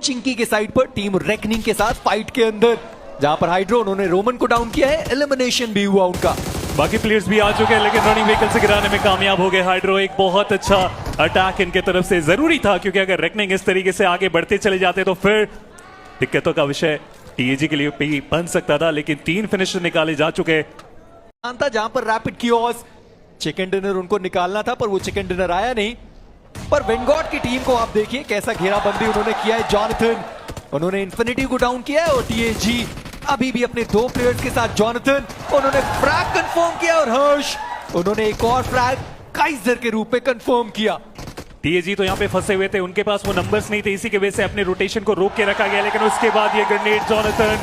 चिंकी के साइड पर team reckoning के साथ फाइट के अंदर, जहां पर हाइड्रो उन्होंने रोमन को डाउन किया है, एलिमिनेशन भी हुआ उनका। बाकी प्लेयर्स भी आ चुके हैं लेकिन रनिंग व्हीकल से गिराने में कामयाब हो गए हाइड्रो। एक बहुत अच्छा अटैक इनके तरफ से जरूरी था, क्योंकि अगर रेकनिंग इस तरीके से आगे बढ़ते चले जाते तो फिर दिक्कतों का विषय टीएजी के लिए भी बन सकता था। लेकिन 3 फिनिशर निकाले जा चुके था, जहां पर रैपिड कियोस चिकन डिनर उनको निकालना था, पर वो चिकन डिनर आया नहीं। पर वेंगॉड की टीम को आप देखिए कैसा घेराबंदी उन्होंने किया है। जॉनथन उन्होंने इन्फिनिटी को डाउन किया है और टीएजी अभी भी अपने 2 प्लेयर्स के साथ। जॉनथन उन्होंने फ्रैग कंफर्म किया और हर्ष उन्होंने एक और फ्रैग काइजर के रूप में कंफर्म किया। टीएजी तो यहाँ पे फंसे हुए थे, उनके पास वो नंबर्स नहीं थे, इसी की वजह से अपने रोटेशन को रोक के रखा गया। लेकिन उसके बाद ये ग्रेनेड जॉनथन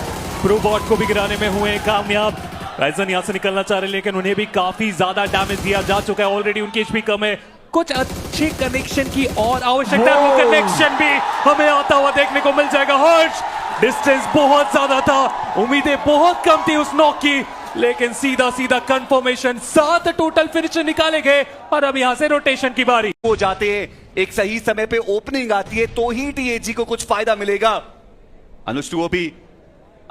प्रोबॉट को भी गिराने में हुए कामयाब। राइजन यहाँ से निकलना चाह रहे हैं लेकिन उन्हें भी काफी ज्यादा डैमेज दिया जा चुका है। ऑलरेडी उनकी एचपी कम है, कुछ अच्छे कनेक्शन की और आवश्यकता है। वो कनेक्शन भी हमें आता हुआ देखने को मिल जाएगा। हर्ष डिस्टेंस बहुत ज्यादा था, उम्मीदें बहुत कम थी उस नॉक की, लेकिन सीधा सीधा कंफर्मेशन। 7 टोटल फिनिशर निकाले गए और अब यहां से रोटेशन की बारी हो जाते हैं। एक सही समय पे ओपनिंग आती है तो ही टीएजी को कुछ फायदा मिलेगा। अनुज टूओपी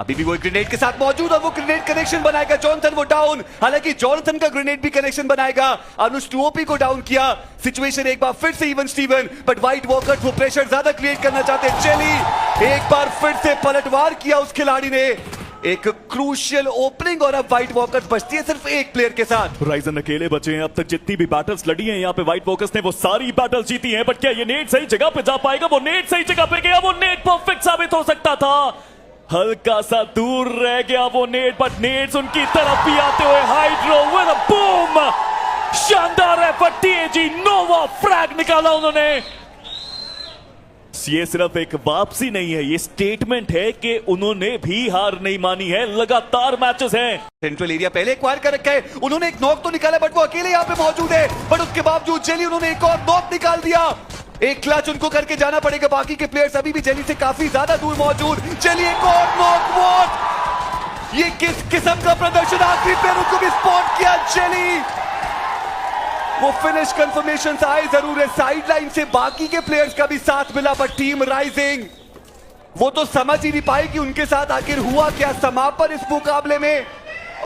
अभी भी वो ग्रेनेड के साथ मौजूद और वो ग्रेनेड कनेक्शन बनाएगा। जॉनथन वो डाउन, हालांकि जॉनथन का ग्रेनेड भी कनेक्शन बनाएगा। अनुज टूओपी को डाउन किया। सिचुएशन एक बार फिर से even Steven, but white walkers वो प्रेशर ज्यादा क्रिएट करना चाहते हैं। जेली एक बार फिर से पलटवार किया उस खिलाड़ी ने। एक क्रूशियल ओपनिंग और अब व्हाइट वॉकर्स बचती है सिर्फ एक प्लेयर के साथ। राइजन अकेले बचे हैं। अब तक जितनी भी बैटल्स लड़ी हैं यहाँ पे व्हाइट वॉकर्स ने वो सारी बैटल्स जीती हैं। बट क्या ये नेट सही जगह पे जा पाएगा? वो नेट सही जगह पे गया, वो नेट परफेक्ट साबित हो सकता था। हल्का सा दूर रह गया वो नेट, बट नेट्स उनकी तरफ भी आते हुए हाइड्रो विद अ बूम। शानदार एफर्ट टीएजी, नोवा फ्रैग निकाला उन्होंने। ये सिर्फ एक वापसी नहीं है, ये स्टेटमेंट है कि उन्होंने भी हार नहीं मानी है। लगातार मैचेस हैं। सेंट्रल एरिया पहले एक्वायर कर रखा है, उन्होंने एक नॉक तो निकाला बट वो अकेले यहाँ पे मौजूद है। बट उसके बावजूद जेली उन्होंने एक और नॉक निकाल दिया। एक क्लच उनको करके जाना पड़ेगा। बाकी के प्लेयर्स अभी भी जेली से काफी ज्यादा दूर मौजूद। जेली एक और नॉक। वॉट, ये किस किस्म का प्रदर्शन! आखिरी प्लेयर उनको भी स्पॉट किया जेली। वो फिनिश कंफर्मेशन आए जरूर है साइड लाइन से, बाकी के प्लेयर्स का भी साथ मिला, पर टीम राइजिंग वो तो समझ ही नहीं पाए कि उनके साथ आखिर हुआ क्या समापन इस मुकाबले में,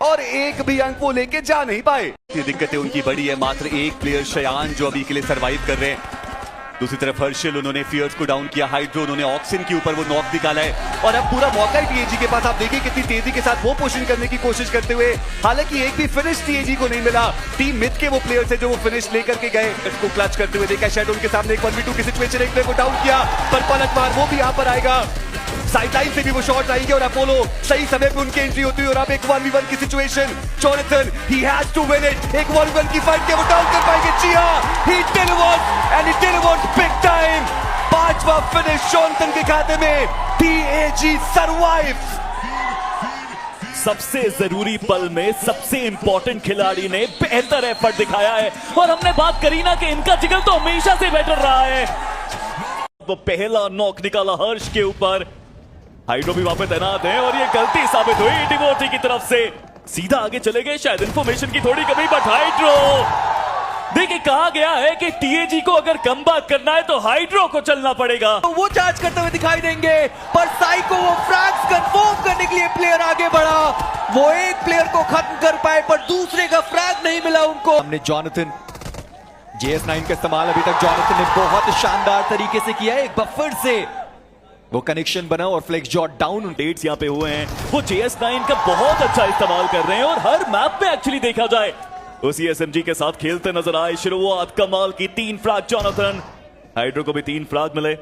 और एक भी अंक वो लेके जा नहीं पाए। ये दिक्कतें उनकी बड़ी है। मात्र एक प्लेयर शयान जो अभी के लिए सरवाइव कर रहे हैं। दूसरी तरफ हर्षल उन्होंने फियर्स को डाउन किया। हाइड्रो उन्होंने ऑक्सिन के ऊपर वो नॉक निकाला है और अब पूरा मौका है टीएजी के पास। आप देखिए कितनी तेजी के साथ वो पोजिशन करने की कोशिश करते हुए, हालांकि एक भी फिनिश टीएजी को नहीं मिला। टीम मिथ के वो प्लेयर्स है जो वो फिनिश लेकर के गए। इसको क्लच करते हुए देखा शैडो उनके सामने एक 1v2 की सिचुएशन, एक प्लेयर को डाउन किया पर पलटवार वो भी यहाँ पर आएगा। साइडलाइन से भी वो शॉट आएंगे और अपोलो सही समय पे उनकी एंट्री होती है और अब एक 1v1 की सिचुएशन। जॉनथन ही हैज टू विन इट। एक 1v1 की फाइट के वो डाउन कर पाएंगे। जी हां, he delivered and he delivered big time. 5वां फिनिश जॉनथन के खाते में। TAG survives. सबसे जरूरी पल में सबसे इंपॉर्टेंट खिलाड़ी ने बेहतर एफर्ट दिखाया है और हमने बात करी ना कि इनका जिगर तो हमेशा से बेटर रहा है। वो पहला नॉक निकाला हर्ष के ऊपर। हाइड्रो भी वहां पे तैनात है और ये गलती साबित हुई डिवोटी की तरफ से। सीधा आगे चले गए, शायद इंफॉर्मेशन की थोड़ी कमी, बट हाइड्रो देखिए कहा गया है कि टीएजी को अगर कमबैक करना है तो हाइड्रो को चलना पड़ेगा। तो वो चार्ज करते हुए दिखाई देंगे, पर साई को वो फ्रैग्स कंफर्म करने के लिए प्लेयर आगे बढ़ा। वो एक प्लेयर को खत्म कर पाए पर दूसरे का फ्रैग नहीं मिला उनको। हमने जॉनथन JS9 का इस्तेमाल अभी तक जॉनथन ने बहुत शानदार तरीके से किया है। एक बफर से वो कनेक्शन बना और फ्लेक्स जॉट डाउन डेट्स यहाँ पे हुए हैं। वो JS9 का बहुत अच्छा इस्तेमाल कर रहे हैं और हर मैप पे एक्चुअली देखा जाए उसी SMG के साथ खेलते नजर आए। शुरुआत कमाल की 3 फ्रैग जॉनथन, हाइड्रो को भी 3 फ्रैग मिले।